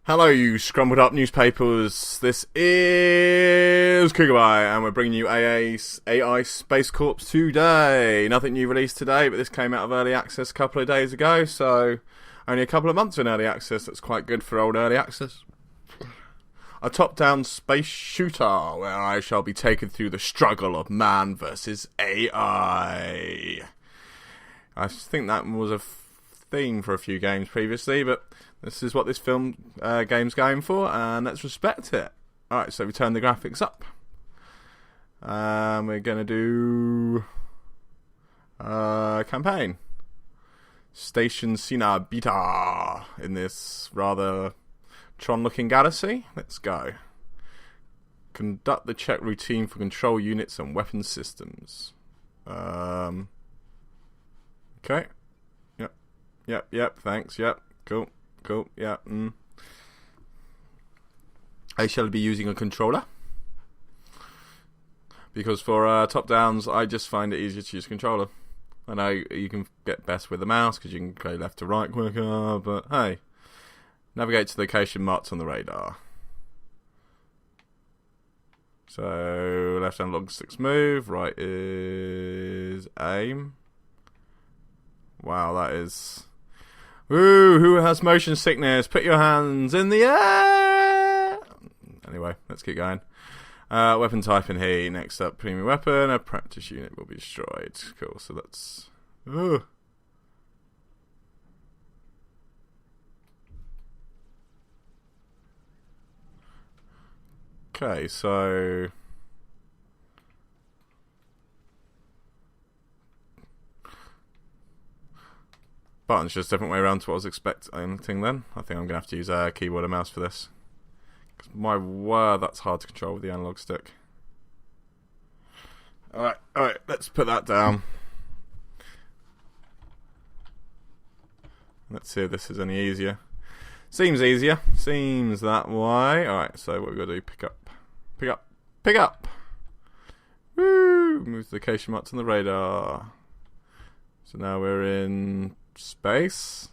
Hello, you scrambled up newspapers. This is CougarBite, and we're bringing you AI Space Corps today. Nothing new released today, but this came out of early access a couple of days ago, so only a couple of months in early access. That's quite good for old early access. A top-down space shooter where I shall be taken through the struggle of man versus AI. I think that was a theme for a few games previously, but this is what this game's going for, and let's respect it. Alright, so we turn the graphics up. We're going to do campaign. Station Sina Beta in this rather Tron-looking galaxy. Let's go. Conduct the check routine for control units and weapon systems. Okay. Yep, thanks, yep, cool, yeah, I shall be using a controller, because for top-downs, I just find it easier to use a controller. I know you can get best with the mouse, because you can go left to right quicker, but hey, navigate to location marked on the radar. So, left analog sticks move, right is aim. Wow, that is... Ooh, who has motion sickness? Put your hands in the air! Anyway, let's keep going. Weapon type in here. Next up, premium weapon. A practice unit will be destroyed. Cool, so let's... Ooh. Okay, so... Buttons just a different way around to what I was expecting then. I think I'm going to have to use a keyboard and mouse for this. Because my word, that's hard to control with the analog stick. Alright, let's put that down. Let's see if this is any easier. Seems easier. Seems that way. Alright, so what we've got to do, pick up. Woo! Move the location marked on the radar. So now we're in... space.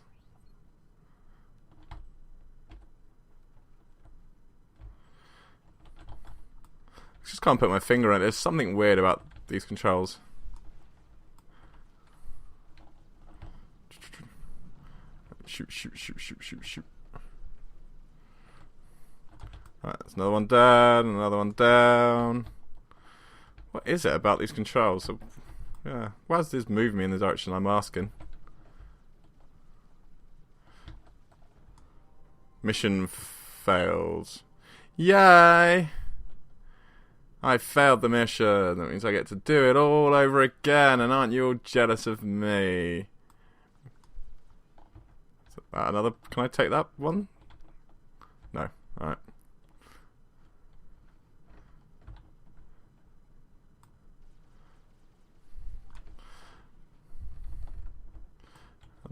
I just can't put my finger on it. There's something weird about these controls. Shoot. Alright, there's another one down, What is it about these controls? So, yeah, why does this move me in the direction I'm asking? Mission fails. Yay! I failed the mission. That means I get to do it all over again, and aren't you all jealous of me? Is that another... Can I take that one? No. Alright.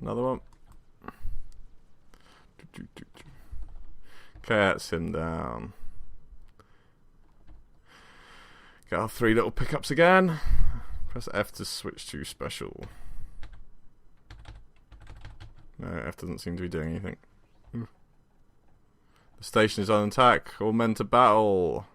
Another one. Okay, that's him down. Got our 3 little pickups again. Press F to switch to special. No, F doesn't seem to be doing anything. The station is on attack. All men to battle.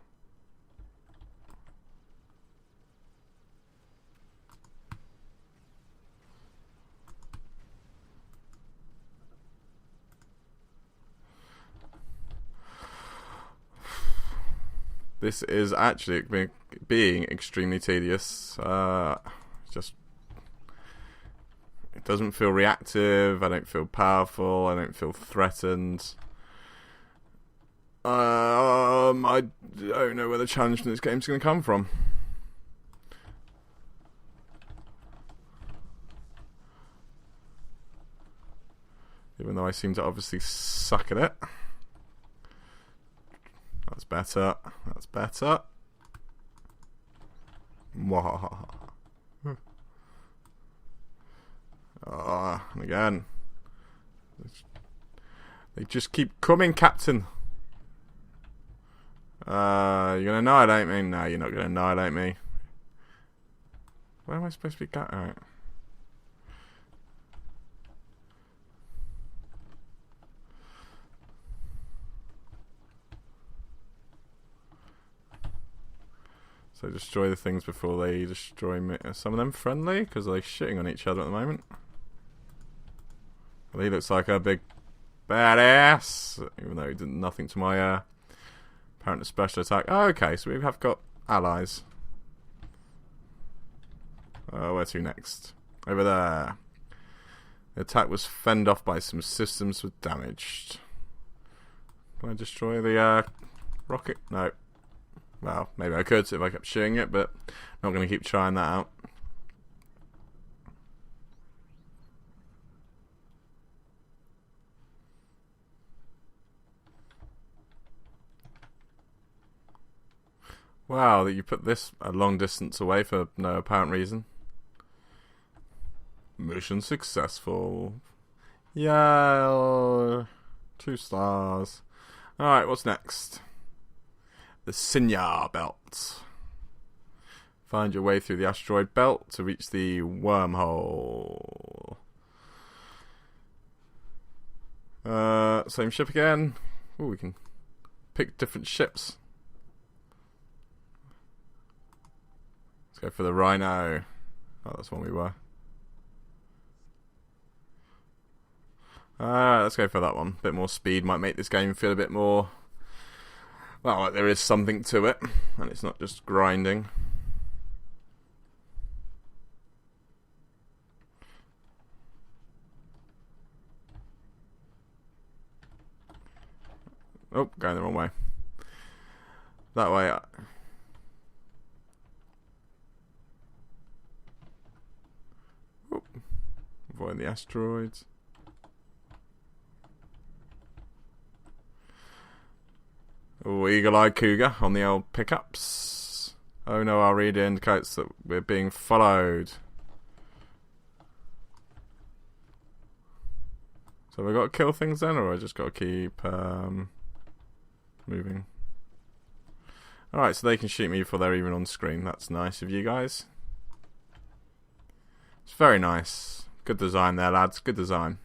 This is actually being extremely tedious. Just it doesn't feel reactive. I don't feel powerful. I don't feel threatened. I don't know where the challenge from this game is going to come from. Even though I seem to obviously suck at it. That's better. That's better. And again. They just keep coming, Captain. You're gonna annihilate me? No, you're not gonna annihilate me. Where am I supposed to be going? Alright. So destroy the things before they destroy me. Are some of them friendly? Because they're shitting on each other at the moment. Well, he looks like a big badass, even though he did nothing to my apparent special attack. Oh, okay, so we have got allies. Where to next? Over there. The attack was fended off by some systems with damaged. Can I destroy the rocket? No. Well, maybe I could if I kept shooting it, but not going to keep trying that out. Wow, that you put this a long distance away for no apparent reason. Mission successful. Yeah, 2 stars. Alright, what's next? The Sinyar Belt. Find your way through the asteroid belt to reach the wormhole. Same ship again. Ooh, we can pick different ships. Let's go for the Rhino. Oh, that's one we were. Let's go for that one. A bit more speed might make this game feel a bit more... well, like there is something to it, and it's not just grinding. Oh, going the wrong way. That way. Oh, avoid the asteroids. Oh, eagle-eyed cougar on the old pickups. Oh no, our reader indicates that we're being followed. So have I got to kill things then, or I just got to keep moving? Alright, so they can shoot me before they're even on screen. That's nice of you guys. It's very nice. Good design there, lads. Good design.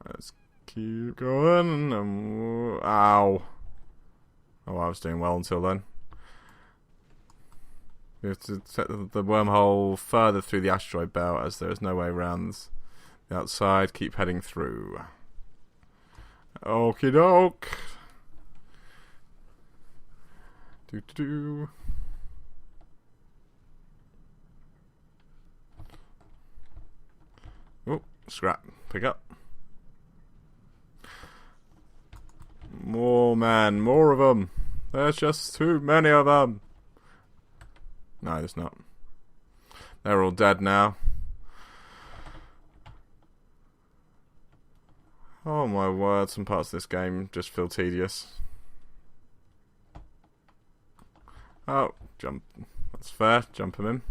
Let's keep going. Ow. Oh, I was doing well until then. We have to set the wormhole further through the asteroid belt, as there is no way around the outside. Keep heading through. Okie doke. Do do do. Oh, scrap. Pick up. More, man. More of them. There's just too many of them. No, there's not. They're all dead now. Oh my word, some parts of this game just feel tedious. Oh, jump. That's fair. Jump him in.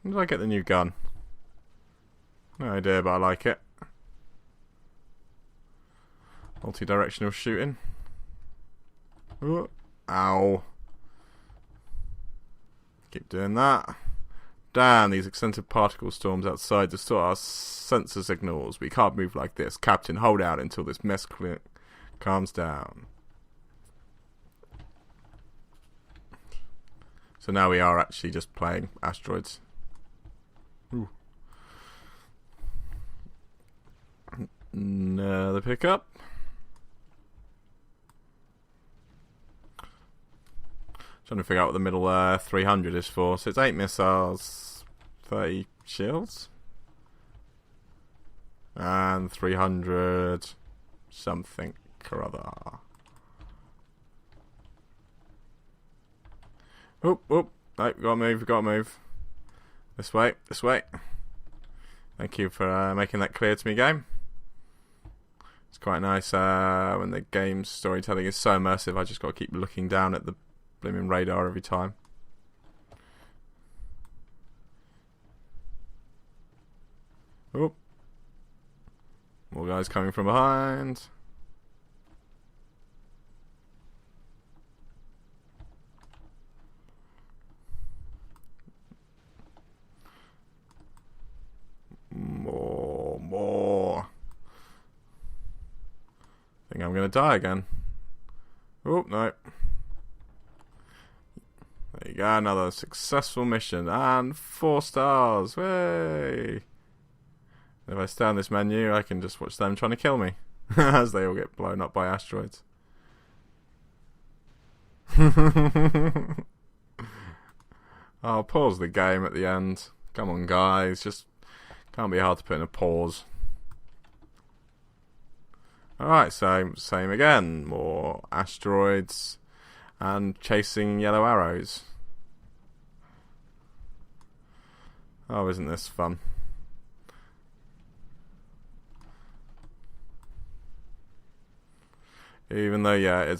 When did I get the new gun? No idea, but I like it. Multi-directional shooting. Ooh. Ow. Keep doing that. Damn, these extensive particle storms outside distort our sensor signals. We can't move like this. Captain, hold out until this mess calms down. So now we are actually just playing asteroids. Ooh. Another pickup. Trying to figure out what the middle 300 is for. So it's 8 missiles, 30 shields, and 300 something or other. Oop, oop. No, gotta move, gotta move. This way, this way. Thank you for making that clear to me, game. It's quite nice when the game's storytelling is so immersive. I just gotta keep looking down at the blooming radar every time. Oop. More guys coming from behind. More. think I'm going to die again. Oh, no. There you go, another successful mission. And 4 stars. Way! If I stay on this menu, I can just watch them trying to kill me. As they all get blown up by asteroids. I'll pause the game at the end. Come on, guys. Just can't be hard to put in a pause. Alright, so same again. More asteroids and chasing yellow arrows. Oh, isn't this fun? Even though, yeah,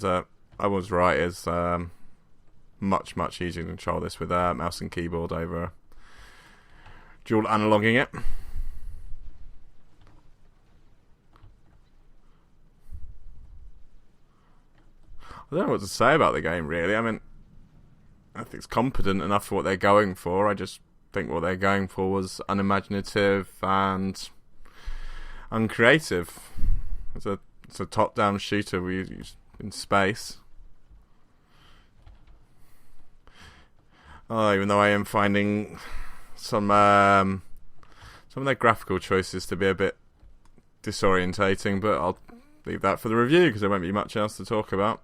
I was right, it's much easier to control this with mouse and keyboard over dual analoguing it. I don't know what to say about the game, really. I mean, I think it's competent enough for what they're going for. I just think what they're going for was unimaginative and uncreative. It's a top-down shooter we use in space. Oh, even though I am finding some of their graphical choices to be a bit disorientating, but I'll leave that for the review because there won't be much else to talk about.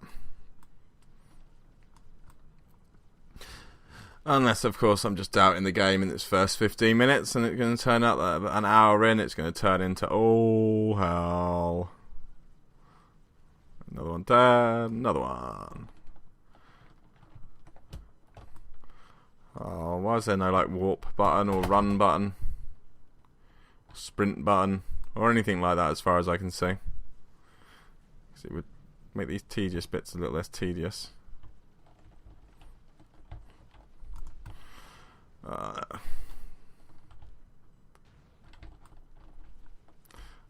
Unless, of course, I'm just doubting the game in its first 15 minutes and it's going to turn out that an hour in it's going to turn into, oh, hell. Another one dead, another one. Oh, why is there no, like, warp button or run button? Sprint button? Or anything like that as far as I can see. Because it would make these tedious bits a little less tedious.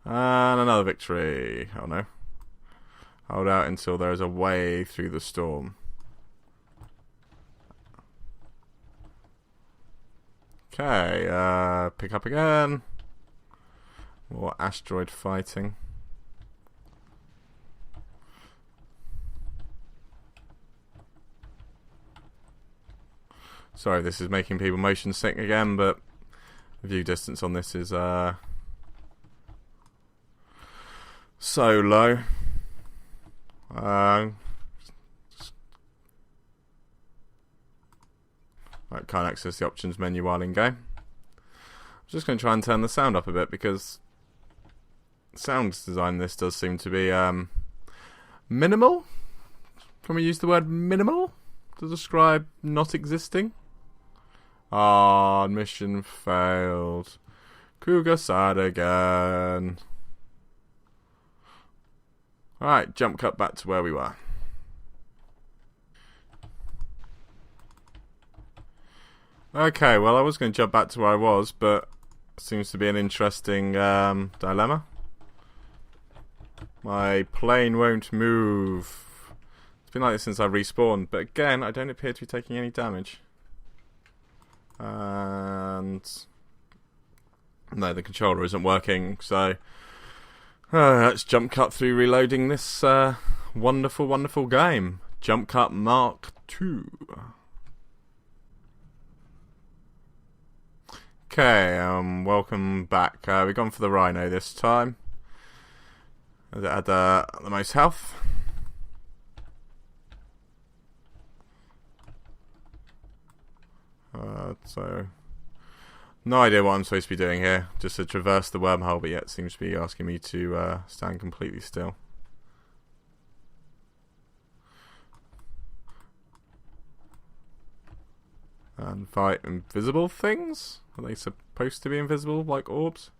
And another victory. Oh no. Hold out until there is a way through the storm. Okay, pick up again. More asteroid fighting. Sorry, this is making people motion sick again, but the view distance on this is so low. I can't access the options menu while in game. I'm just going to try and turn the sound up a bit because sound design in this does seem to be minimal. Can we use the word minimal to describe not existing? Ah, mission failed. Cougar sad again. Alright, jump cut back to where we were. Okay, well I was going to jump back to where I was, but seems to be an interesting dilemma. My plane won't move. It's been like this since I respawned, but again, I don't appear to be taking any damage. And no, the controller isn't working, so let's jump cut through reloading this wonderful game. Jump cut Mark II. Okay, welcome back. We've gone for the Rhino this time. It had the most health. So, no idea what I'm supposed to be doing here. Just to traverse the wormhole, but yet seems to be asking me to stand completely still. And fight invisible things? Are they supposed to be invisible, like orbs?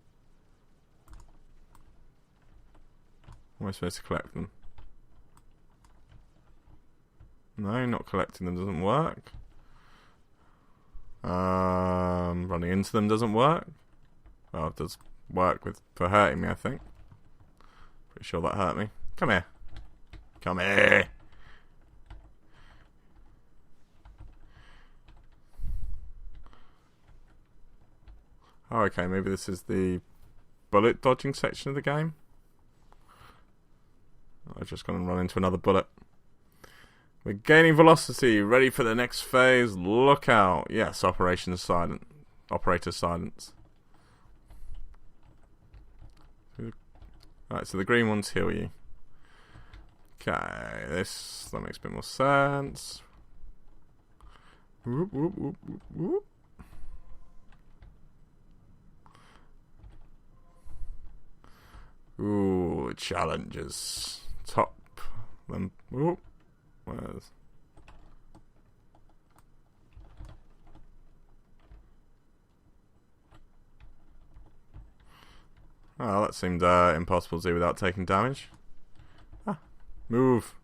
Or am I supposed to collect them? No, not collecting them doesn't work. Running into them doesn't work. Well, it does work for hurting me, I think. Pretty sure that hurt me. Come here. Come here. Oh, okay, maybe this is the bullet dodging section of the game. I've just gone and run into another bullet. We're gaining velocity. Ready for the next phase. Look out. Yes, Operator silence. Alright, so the green ones heal you. Okay, that makes a bit more sense. Whoop, whoop, whoop, whoop, whoop. Ooh, challenges. Top them. Whoop. Where's... Oh, that seemed impossible to do without taking damage. Ah, move.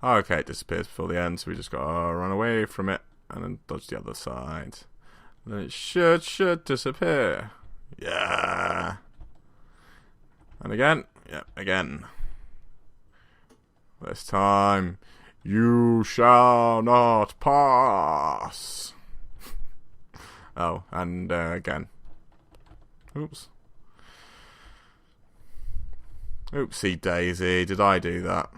Oh, okay, it disappears before the end, so we just gotta run away from it and then dodge the other side. And then it should disappear. Yeah. And again. Yep, again. This time, you shall not pass. Oh, and again. Oops. Oopsie daisy, did I do that?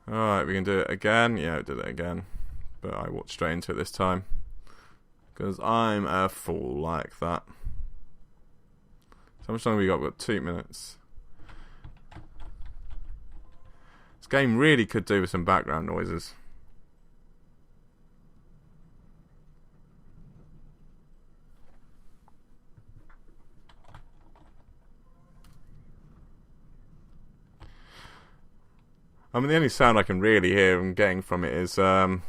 Alright, we can do it again. Yeah, I did it again. But I walked straight into it this time. Because I'm a fool like that. So how much longer we got? We've got 2 minutes. This game really could do with some background noises. I mean, the only sound I can really hear and getting from it is sounds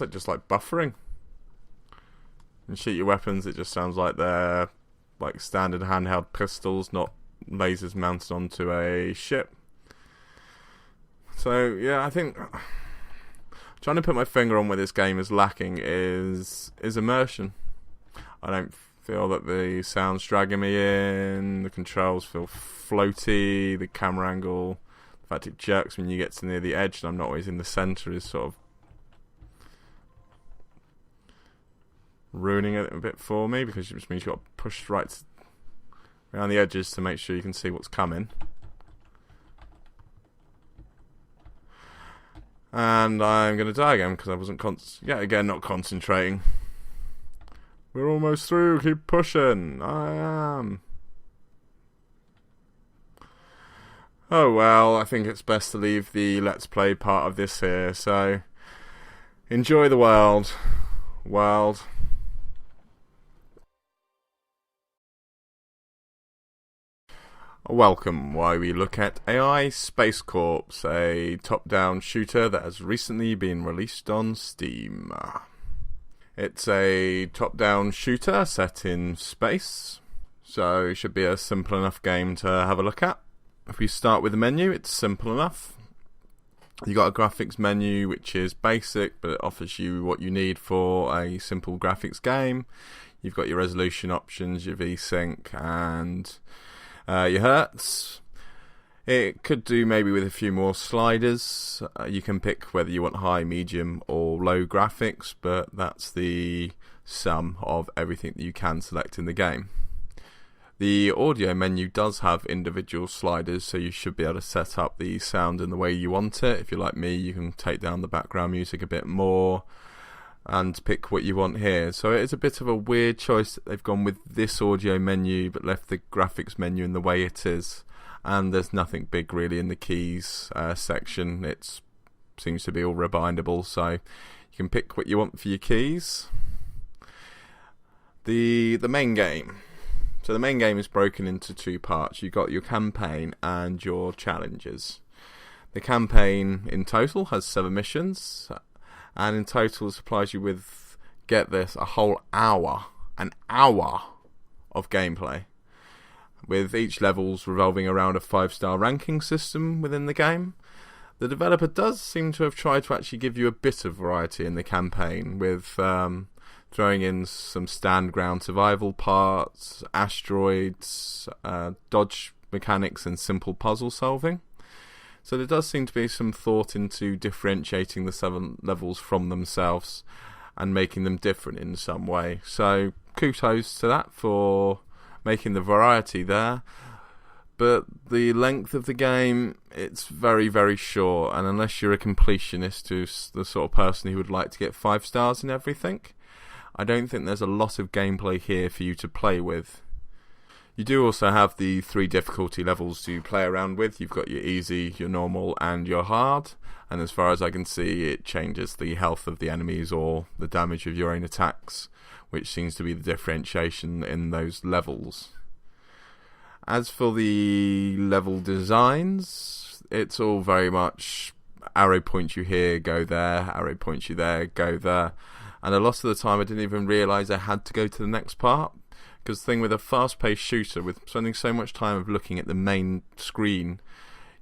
like just like buffering. And shoot your weapons, it just sounds like they're like standard handheld pistols, not lasers mounted onto a ship. So yeah, I think trying to put my finger on where this game is lacking is immersion. I don't feel that the sound's dragging me in, the controls feel floaty, the camera angle, the fact it jerks when you get to near the edge and I'm not always in the centre is sort of ruining it a bit for me, because it just means you've got to push right around the edges to make sure you can see what's coming. And I'm going to die again because I wasn't not concentrating. We're almost through, keep pushing. I am. Oh well, I think it's best to leave the Let's Play part of this here, so enjoy the world. Welcome while we look at AI Space Corps, a top-down shooter that has recently been released on Steam. It's a top-down shooter set in space, so it should be a simple enough game to have a look at. If we start with the menu, it's simple enough. You've got a graphics menu which is basic, but it offers you what you need for a simple graphics game. You've got your resolution options, your VSync, and your hertz. It could do maybe with a few more sliders. You can pick whether you want high, medium or low graphics, but that's the sum of everything that you can select in the game. The audio menu does have individual sliders, so you should be able to set up the sound in the way you want it. If you're like me, you can take down the background music a bit more and pick what you want here. So it is a bit of a weird choice that they've gone with this audio menu but left the graphics menu in the way it is. And there's nothing big really in the keys section. It seems to be all rebindable, so you can pick what you want for your keys. The main game. So the main game is broken into two parts. You've got your campaign and your challenges. The campaign in total has 7 missions, and in total supplies you with, get this, a whole hour. An hour of gameplay, with each levels revolving around a 5-star ranking system within the game. The developer does seem to have tried to actually give you a bit of variety in the campaign, with throwing in some stand ground survival parts, asteroids, dodge mechanics and simple puzzle solving. So there does seem to be some thought into differentiating the 7 levels from themselves and making them different in some way. So kudos to that for making the variety there. But the length of the game, it's very, very short, and unless you're a completionist who's the sort of person who would like to get 5 stars in everything, I don't think there's a lot of gameplay here for you to play with. You do also have the 3 difficulty levels to play around with. You've got your easy, your normal, and your hard, and as far as I can see, it changes the health of the enemies or the damage of your own attacks, which seems to be the differentiation in those levels. As for the level designs, it's all very much arrow points you here, go there, arrow points you there, go there. And a lot of the time I didn't even realise I had to go to the next part. Because the thing with a fast-paced shooter, with spending so much time of looking at the main screen,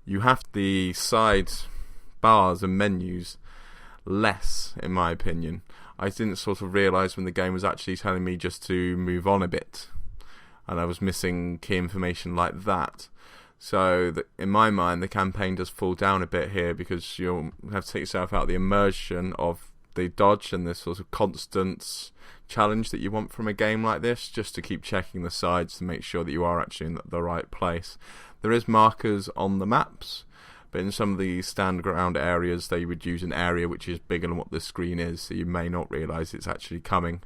you have the side bars and menus less, in my opinion. I didn't sort of realise when the game was actually telling me just to move on a bit. And I was missing key information like that. So in my mind, the campaign does fall down a bit here because you'll have to take yourself out of the immersion of the dodge and this sort of constant challenge that you want from a game like this, just to keep checking the sides to make sure that you are actually in the right place. There is markers on the maps, but in some of the stand ground areas they would use an area which is bigger than what the screen is, so you may not realise it's actually coming.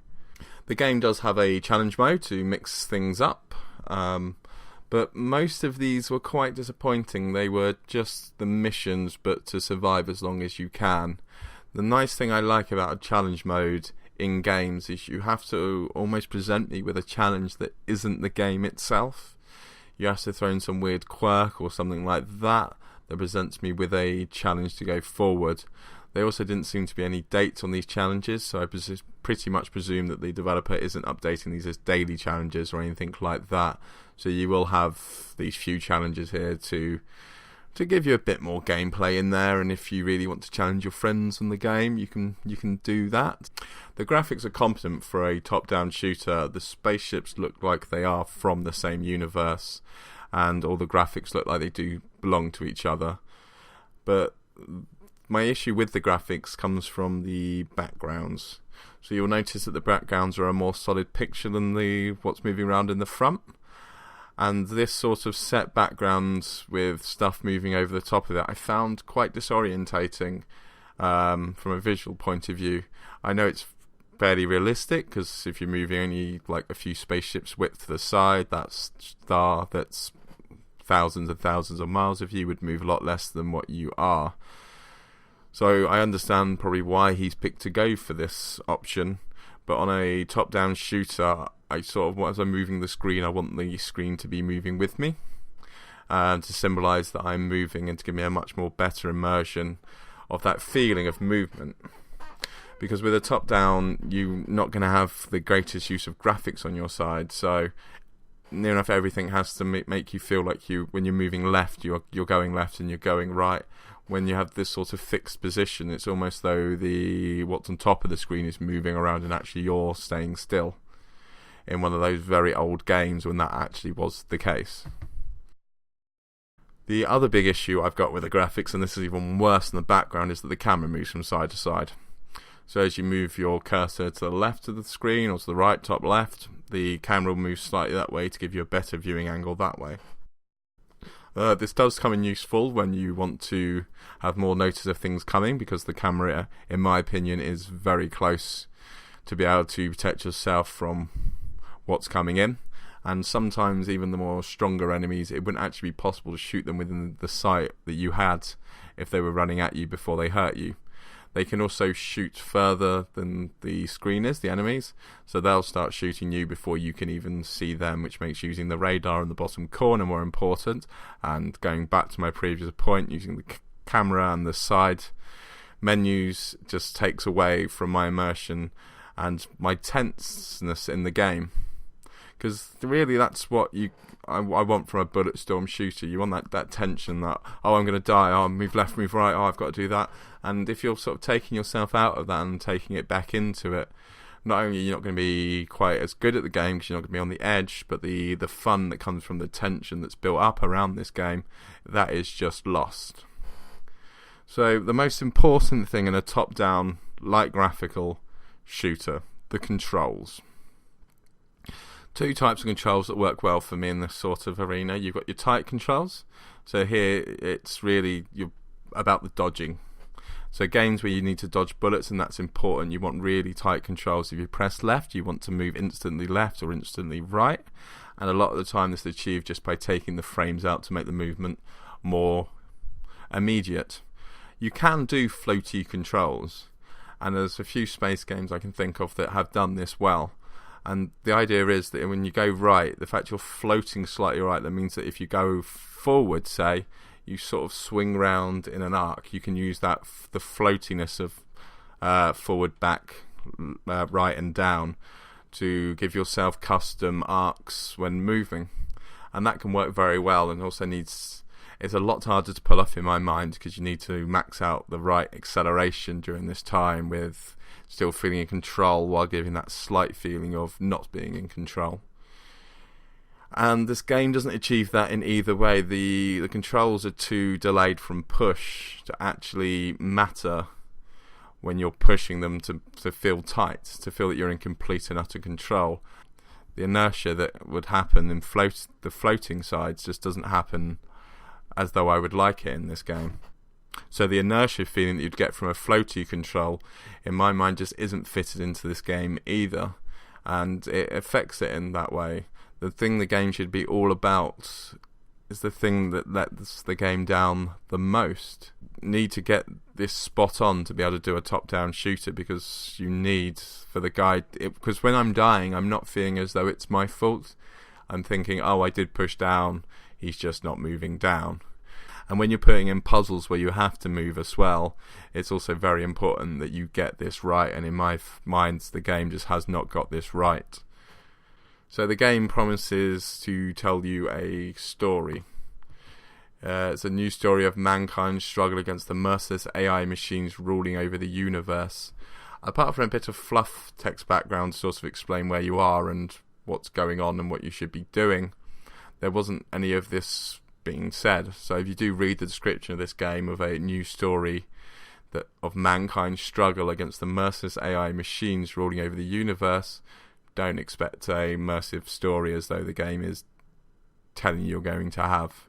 The game does have a challenge mode to mix things up, but most of these were quite disappointing. They were just the missions, but to survive as long as you can. The nice thing I like about a challenge mode in games is you have to almost present me with a challenge that isn't the game itself. You have to throw in some weird quirk or something like that presents me with a challenge to go forward. There also didn't seem to be any dates on these challenges, so I pretty much presume that the developer isn't updating these as daily challenges or anything like that. So you will have these few challenges here to give you a bit more gameplay in there, and if you really want to challenge your friends in the game, you can do that. The graphics are competent for a top-down shooter. The spaceships look like they are from the same universe, and all the graphics look like they do belong to each other. But my issue with the graphics comes from the backgrounds. So you'll notice that the backgrounds are a more solid picture than what's moving around in the front. And this sort of set background with stuff moving over the top of it, I found quite disorientating from a visual point of view. I know it's fairly realistic, because if you're moving only like a few spaceships width to the side, that's thousands and thousands of miles of you would move a lot less than what you are. So I understand probably why he's picked to go for this option, but on a top-down shooter, I sort of, as I'm moving the screen, I want the screen to be moving with me, to symbolise that I'm moving and to give me a much more better immersion of that feeling of movement. Because with a top-down, you're not going to have the greatest use of graphics on your side, so near enough everything has to make you feel like when you're moving left, you're going left and you're going right. When you have this sort of fixed position, it's almost though what's on top of the screen is moving around and actually you're staying still. In one of those very old games when that actually was the case. The other big issue I've got with the graphics, and this is even worse than the background, is that the camera moves from side to side. So as you move your cursor to the left of the screen or to the right, top left, the camera will move slightly that way to give you a better viewing angle that way. This does come in useful when you want to have more notice of things coming, because the camera, in my opinion, is very close to be able to protect yourself from what's coming in. And sometimes even the more stronger enemies, it wouldn't actually be possible to shoot them within the sight that you had if they were running at you before they hurt you. They can also shoot further than the screen is, the enemies, so they'll start shooting you before you can even see them, which makes using the radar in the bottom corner more important. And going back to my previous point, using the camera and the side menus just takes away from my immersion and my tenseness in the game. Because really that's what I want from a bullet storm shooter. You want that tension that, oh, I'm going to die, oh, move left, move right, oh, I've got to do that. And if you're sort of taking yourself out of that and taking it back into it, not only are you not going to be quite as good at the game because you're not going to be on the edge, but the fun that comes from the tension that's built up around this game, that is just lost. So the most important thing in a top-down light graphical shooter, the controls. Two types of controls that work well for me in this sort of arena. You've got your tight controls. So here it's really you're about the dodging. So games where you need to dodge bullets, and that's important, you want really tight controls. If you press left, you want to move instantly left or instantly right. And a lot of the time this is achieved just by taking the frames out to make the movement more immediate. You can do floaty controls, and there's a few space games I can think of that have done this well. And the idea is that when you go right, the fact you're floating slightly right, that means that if you go forward, say, you sort of swing round in an arc, you can use that the floatiness of forward, back, right and down to give yourself custom arcs when moving. And that can work very well, and also it's a lot harder to pull off in my mind because you need to max out the right acceleration during this time with still feeling in control while giving that slight feeling of not being in control. And this game doesn't achieve that in either way. The controls are too delayed from push to actually matter when you're pushing them to feel tight, to feel that you're in complete and utter control. The inertia that would happen in the floating sides just doesn't happen as though I would like it in this game. So the inertia feeling that you'd get from a floaty control, in my mind, just isn't fitted into this game either, and it affects it in that way. The thing the game should be all about is the thing that lets the game down the most. You need to get this spot on to be able to do a top-down shooter, because you need for the guide. Because when I'm dying, I'm not feeling as though it's my fault. I'm thinking, oh, I did push down, he's just not moving down. And when you're putting in puzzles where you have to move as well, it's also very important that you get this right, and in my mind, the game just has not got this right. So the game promises to tell you a story. It's a new story of mankind's struggle against the merciless AI machines ruling over the universe. Apart from a bit of fluff text background to sort of explain where you are and what's going on and what you should be doing, there wasn't any of this being said. So if you do read the description of this game of a new story of mankind's struggle against the merciless AI machines ruling over the universe, don't expect a immersive story as though the game is telling you you're going to have,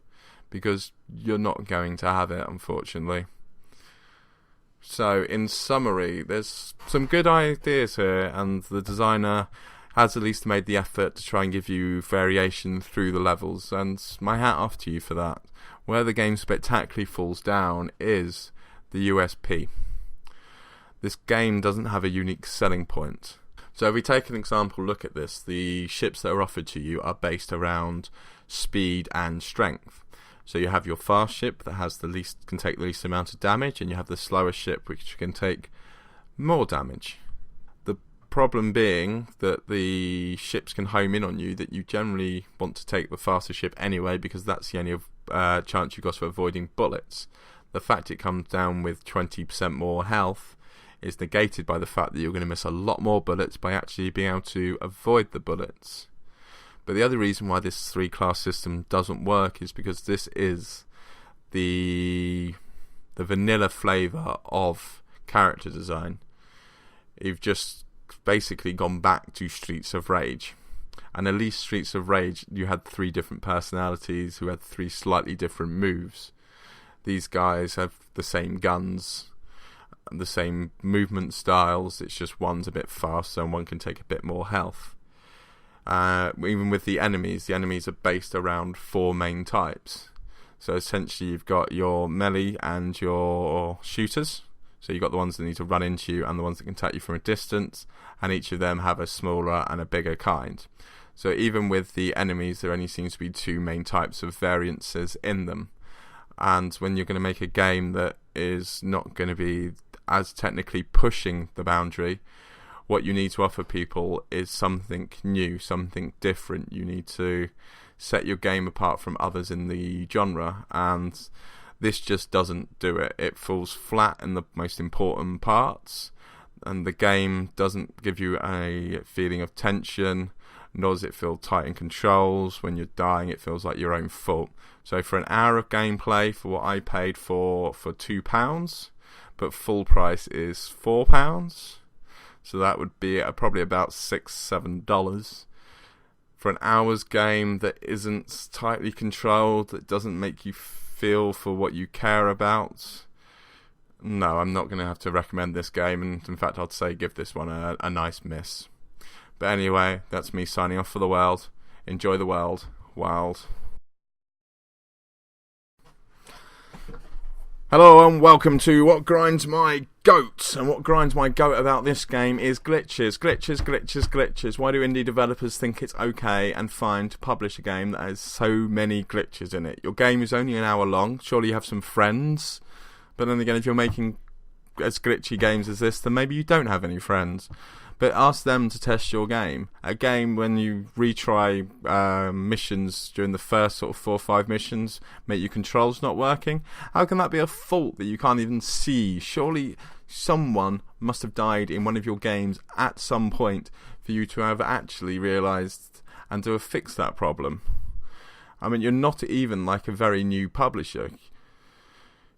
because you're not going to have it, unfortunately. So in summary, there's some good ideas here, and the designer has at least made the effort to try and give you variation through the levels, and my hat off to you for that. Where the game spectacularly falls down is the USP. This game doesn't have a unique selling point. So if we take an example look at this, the ships that are offered to you are based around speed and strength. So you have your fast ship that can take the least amount of damage, and you have the slower ship which can take more damage. The problem being that the ships can home in on you, that you generally want to take the faster ship anyway, because that's the only chance you've got of avoiding bullets. The fact it comes down with 20% more health is negated by the fact that you're going to miss a lot more bullets by actually being able to avoid the bullets. But the other reason why this 3-class system doesn't work is because this is the vanilla flavour of character design. You've just basically gone back to Streets of Rage. And at least Streets of Rage, you had 3 different personalities who had 3 slightly different moves. These guys have the same guns, the same movement styles, it's just one's a bit faster and one can take a bit more health. Even with the enemies are based around 4 main types. So essentially you've got your melee and your shooters. So you've got the ones that need to run into you and the ones that can attack you from a distance, and each of them have a smaller and a bigger kind. So even with the enemies, there only seems to be 2 main types of variances in them. And when you're going to make a game that is not going to be as technically pushing the boundary, what you need to offer people is something new, something different. You need to set your game apart from others in the genre, and this just doesn't do it. It falls flat in the most important parts, and the game doesn't give you a feeling of tension, nor does it feel tight in controls. When you're dying, it feels like your own fault. So for an hour of gameplay, for what I paid for £2, but full price is £4, so that would be probably about $6-7 for an hour's game that isn't tightly controlled, that doesn't make you feel for what you care about. No, I'm not going to have to recommend this game, and in fact I'd say give this one a nice miss. But anyway, that's me signing off for the world. Enjoy the world. Wild. Hello and welcome to What Grinds My Goat. And what grinds my goat about this game is glitches. Glitches. Why do indie developers think it's okay and fine to publish a game that has so many glitches in it? Your game is only an hour long. Surely you have some friends. But then again, if you're making as glitchy games as this, then maybe you don't have any friends. But ask them to test your game. A game, when you retry missions during the first sort of 4 or 5 missions, make your controls not working. How can that be a fault that you can't even see? Surely someone must have died in one of your games at some point for you to have actually realised and to have fixed that problem. I mean, you're not even like a very new publisher.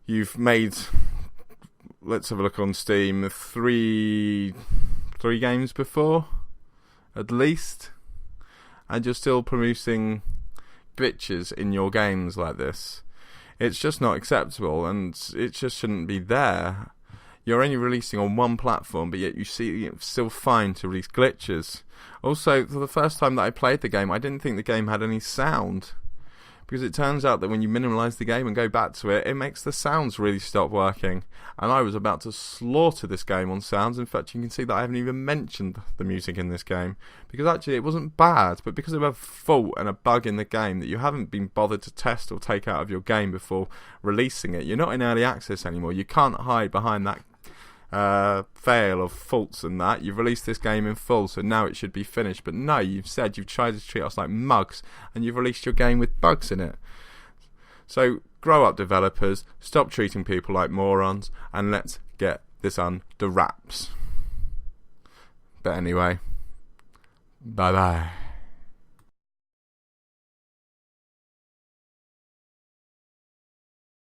You've made, let's have a look on Steam, three games before, at least, and you're still producing glitches in your games like this. It's just not acceptable, and it just shouldn't be there. You're only releasing on one platform, but yet you see it's still fine to release glitches. Also, for the first time that I played the game, I didn't think the game had any sound, because it turns out that when you minimise the game and go back to it, it makes the sounds really stop working. And I was about to slaughter this game on sounds. In fact, you can see that I haven't even mentioned the music in this game, because actually it wasn't bad, but because of a fault and a bug in the game that you haven't been bothered to test or take out of your game before releasing it, you're not in early access anymore. You can't hide behind that fail of faults and that. You've released this game in full, so now it should be finished. But no, you've tried to treat us like mugs, and you've released your game with bugs in it. So grow up, developers, stop treating people like morons, and let's get this on the wraps. But anyway, bye bye.